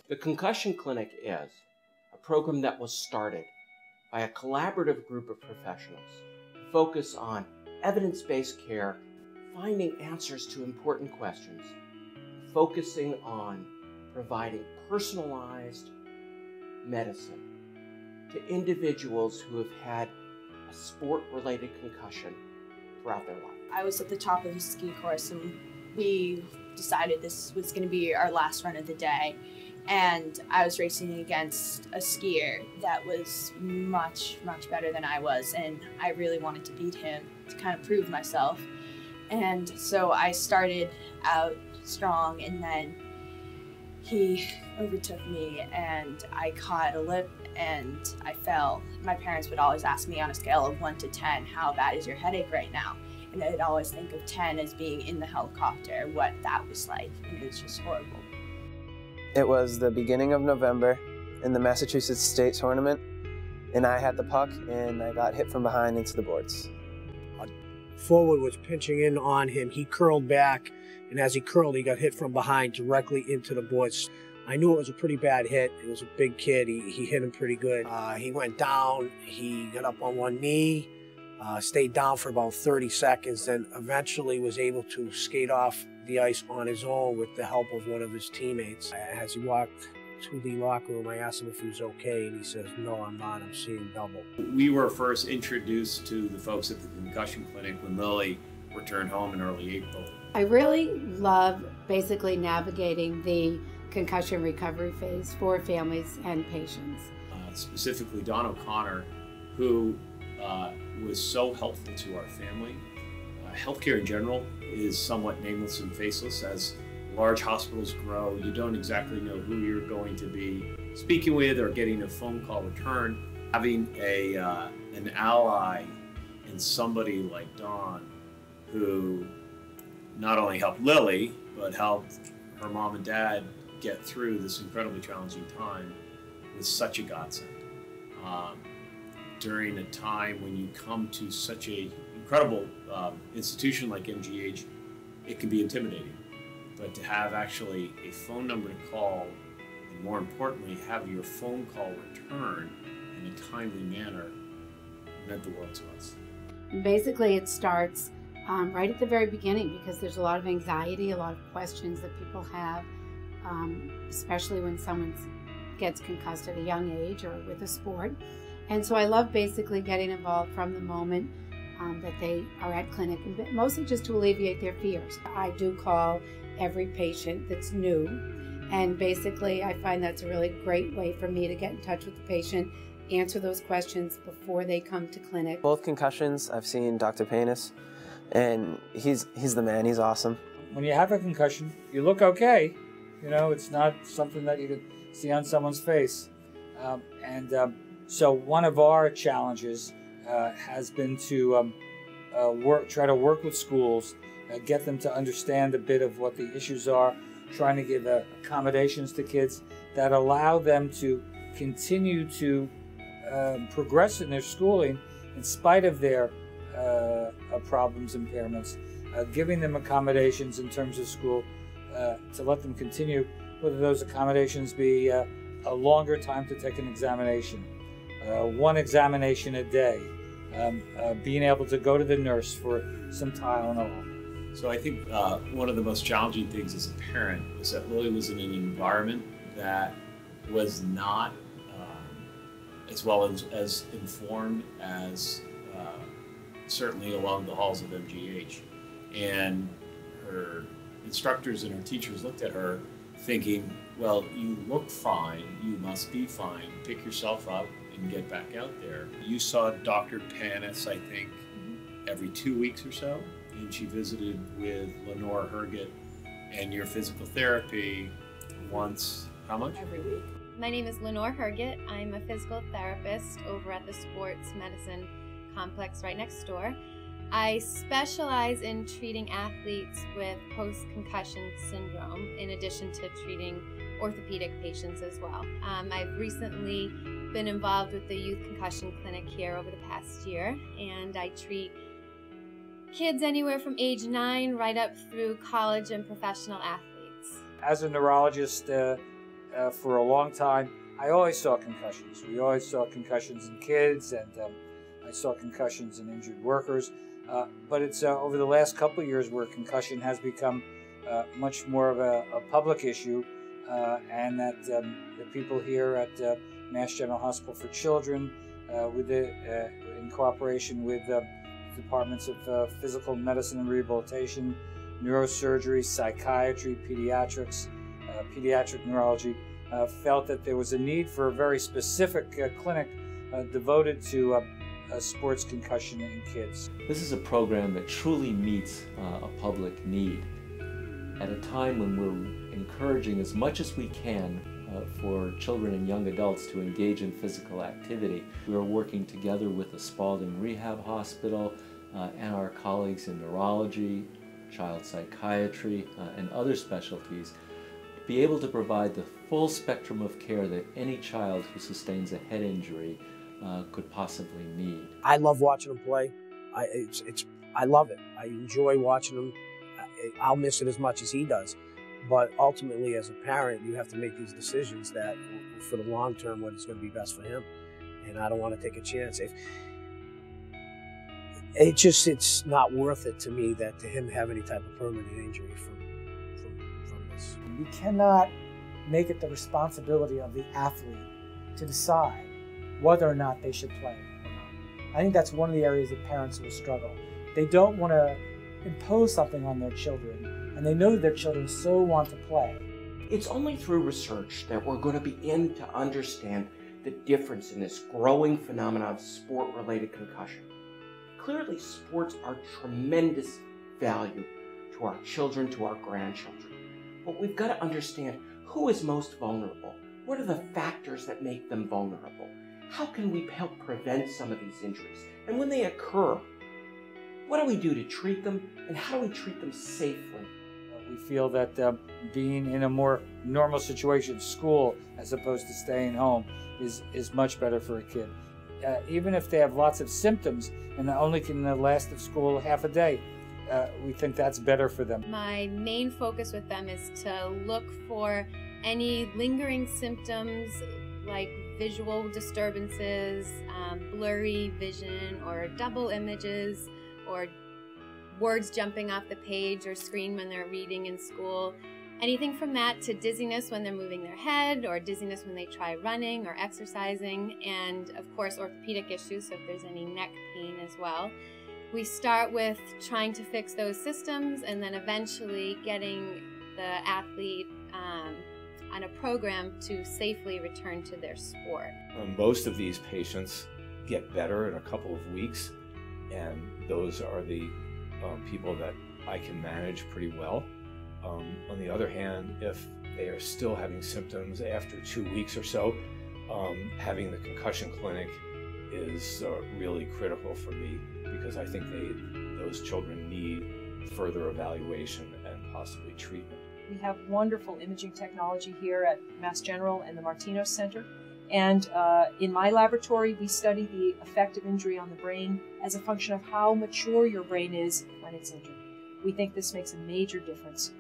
The Concussion Clinic is a program that was started by a collaborative group of professionals to focus on evidence-based care, finding answers to important questions, focusing on providing personalized medicine to individuals who have had a sport-related concussion throughout their life. I was at the top of the ski course and we decided this was going to be our last run of the day. And I was racing against a skier that was much, much better than I was. And I really wanted to beat him to kind of prove myself. And so I started out strong, and then he overtook me and I caught a lip and I fell. My parents would always ask me on a scale of 1 to 10, how bad is your headache right now? And I'd always think of 10 as being in the helicopter, what that was like, and it was just horrible. It was the beginning of November in the Massachusetts State Tournament, and I had the puck and I got hit from behind into the boards. A forward was pinching in on him. He curled back, and as he curled, he got hit from behind directly into the boards. I knew it was a pretty bad hit. It was a big kid. He hit him pretty good. He went down. He got up on one knee, stayed down for about 30 seconds, then eventually was able to skate off the ice on his own with the help of one of his teammates. As he walked to the locker room, I asked him if he was okay, and he says, "No, I'm not. I'm seeing double." We were first introduced to the folks at the Concussion Clinic when Lily returned home in early April. I really love basically navigating the concussion recovery phase for families and patients. Specifically Don O'Connor, who was so helpful to our family. Healthcare in general is somewhat nameless and faceless. As large hospitals grow, you don't exactly know who you're going to be speaking with or getting a phone call return. Having an ally in somebody like Don, who not only helped Lily, but helped her mom and dad get through this incredibly challenging time, was such a godsend. During a time when you come to such a incredible institution like MGH, it can be intimidating. But to have actually a phone number to call, and more importantly, have your phone call returned in a timely manner, meant the world to us. Basically, it starts right at the very beginning, because there's a lot of anxiety, a lot of questions that people have, especially when someone gets concussed at a young age or with a sport. And so I love basically getting involved from the moment that they are at clinic, and mostly just to alleviate their fears. I do call every patient that's new, and basically I find that's a really great way for me to get in touch with the patient, answer those questions before they come to clinic. Both concussions, I've seen Dr. Panis, and he's the man. He's awesome. When you have a concussion, you look okay. You know, it's not something that you can see on someone's face. So one of our challenges has been to try to work with schools, get them to understand a bit of what the issues are, trying to give accommodations to kids that allow them to continue to progress in their schooling in spite of their problems, impairments, giving them accommodations in terms of school to let them continue, whether those accommodations be a longer time to take an examination, one examination a day, being able to go to the nurse for some Tylenol. So I think one of the most challenging things as a parent was that Lily was in an environment that was not as well as informed as certainly along the halls of MGH. And her instructors and her teachers looked at her thinking, well, you look fine, you must be fine, pick yourself up and get back out there. You saw Dr. Panis, I think, every 2 weeks or so, and she visited with Lenore Herget, and your physical therapy once, how much? Every week. My name is Lenore Herget. I'm a physical therapist over at the Sports Medicine Complex right next door. I specialize in treating athletes with post-concussion syndrome, in addition to treating orthopedic patients as well. I've recently been involved with the Youth Concussion Clinic here over the past year, and I treat kids anywhere from age 9 right up through college and professional athletes. As a neurologist, for a long time, I always saw concussions. We always saw concussions in kids, and I saw concussions in injured workers. But it's over the last couple of years where concussion has become much more of a public issue, and that the people here at Mass General Hospital for Children, in cooperation with departments of physical medicine and rehabilitation, neurosurgery, psychiatry, pediatrics, pediatric neurology, felt that there was a need for a very specific clinic devoted to sports concussion in kids. This is a program that truly meets a public need at a time when we're encouraging as much as we can for children and young adults to engage in physical activity. We are working together with the Spalding Rehab Hospital and our colleagues in neurology, child psychiatry, and other specialties to be able to provide the full spectrum of care that any child who sustains a head injury could possibly need. I love watching them play. I love it. I enjoy watching them. I'll miss it as much as he does. But ultimately, as a parent, you have to make these decisions that, for the long term, what is going to be best for him. And I don't want to take a chance. It's not worth it to me that to him have any type of permanent injury from this. We cannot make it the responsibility of the athlete to decide whether or not they should play or not. I think that's one of the areas that parents will struggle. They don't want to impose something on their children, and they know that their children so want to play. It's only through research that we're going to begin to understand the difference in this growing phenomenon of sport-related concussion. Clearly, sports are tremendous value to our children, to our grandchildren. But we've got to understand who is most vulnerable. What are the factors that make them vulnerable? How can we help prevent some of these injuries? And when they occur, what do we do to treat them, and how do we treat them safely? We feel that being in a more normal situation, school, as opposed to staying home, is much better for a kid. Even if they have lots of symptoms and only can last at school half a day, we think that's better for them. My main focus with them is to look for any lingering symptoms like visual disturbances, blurry vision, or double images, or words jumping off the page or screen when they're reading in school. Anything from that to dizziness when they're moving their head, or dizziness when they try running or exercising, and of course orthopedic issues, so if there's any neck pain as well. We start with trying to fix those systems and then eventually getting the athlete on a program to safely return to their sport. Most of these patients get better in a couple of weeks, and those are the people that I can manage pretty well. On the other hand, if they are still having symptoms after 2 weeks or so, having the concussion clinic is really critical for me, because I think those children need further evaluation and possibly treatment. We have wonderful imaging technology here at Mass General and the Martinos Center. And in my laboratory, we study the effect of injury on the brain as a function of how mature your brain is when it's injured. We think this makes a major difference.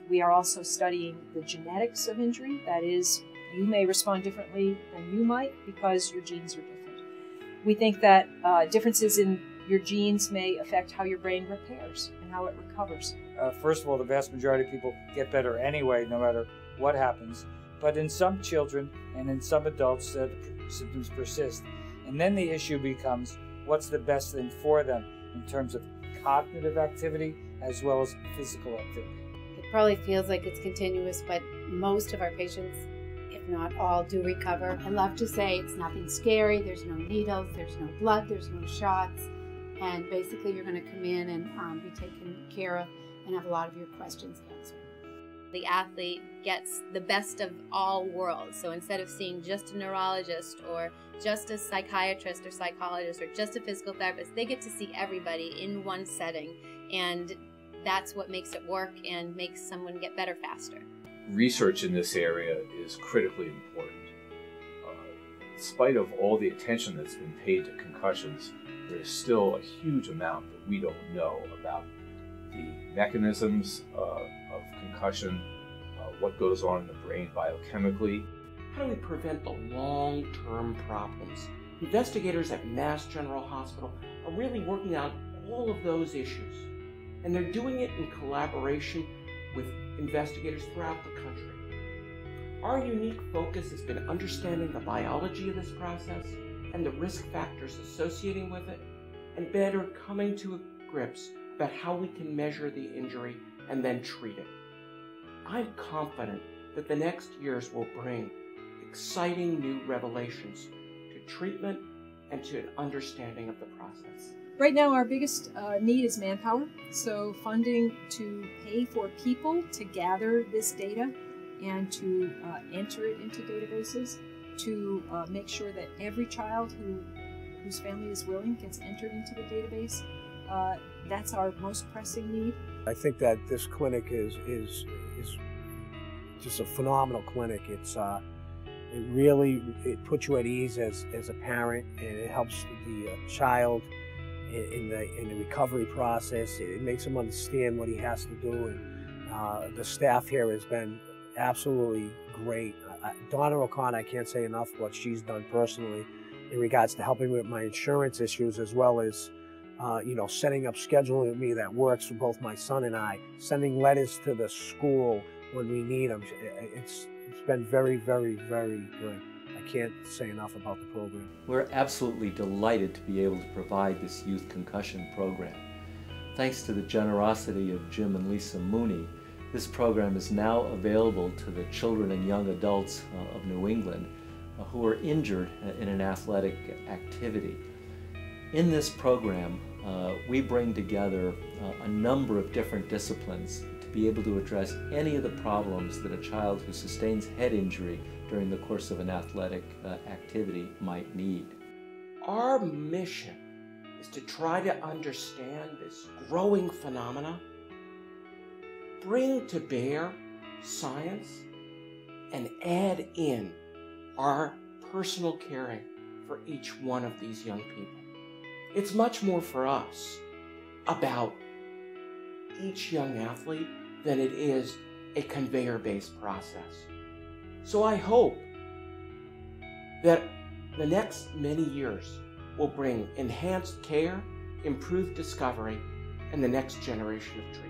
We are also studying the genetics of injury. That is, you may respond differently than you might because your genes are different. We think that differences in your genes may affect how your brain repairs and how it recovers. First of all, the vast majority of people get better anyway, no matter what happens. But in some children and in some adults, the symptoms persist. And then the issue becomes, what's the best thing for them in terms of cognitive activity as well as physical activity? It probably feels like it's continuous, but most of our patients, if not all, do recover. I love to say it's nothing scary. There's no needles, there's no blood, there's no shots. And basically you're going to come in and be taken care of and have a lot of your questions answered. The athlete gets the best of all worlds. So instead of seeing just a neurologist or just a psychiatrist or psychologist or just a physical therapist, they get to see everybody in one setting. And that's what makes it work and makes someone get better faster. Research in this area is critically important. In spite of all the attention that's been paid to concussions, there is still a huge amount that we don't know about the mechanisms of concussion, what goes on in the brain biochemically. How do we prevent the long-term problems? Investigators at Mass General Hospital are really working on all of those issues, and they're doing it in collaboration with investigators throughout the country. Our unique focus has been understanding the biology of this process and the risk factors associating with it, and better coming to grips about how we can measure the injury and then treat it. I'm confident that the next years will bring exciting new revelations to treatment and to an understanding of the process. Right now, our biggest need is manpower, so funding to pay for people to gather this data and to enter it into databases, to make sure that every child whose family is willing gets entered into the database. That's our most pressing need. I think that this clinic is just a phenomenal clinic. It puts you at ease as a parent, and it helps the child in the recovery process. It makes him understand what he has to do, and the staff here has been absolutely great. Donna O'Connor, I can't say enough what she's done personally in regards to helping with my insurance issues, as well as setting up scheduling with me that works for both my son and I, sending letters to the school when we need them. It's been very, very, very good. I can't say enough about the program. We're absolutely delighted to be able to provide this youth concussion program. Thanks to the generosity of Jim and Lisa Mooney, this program is now available to the children and young adults of New England who are injured in an athletic activity. In this program, we bring together a number of different disciplines to be able to address any of the problems that a child who sustains head injury during the course of an athletic activity might need. Our mission is to try to understand this growing phenomena, bring to bear science, and add in our personal caring for each one of these young people. It's much more for us about each young athlete than it is a conveyor-based process. So I hope that the next many years will bring enhanced care, improved discovery, and the next generation of treatment.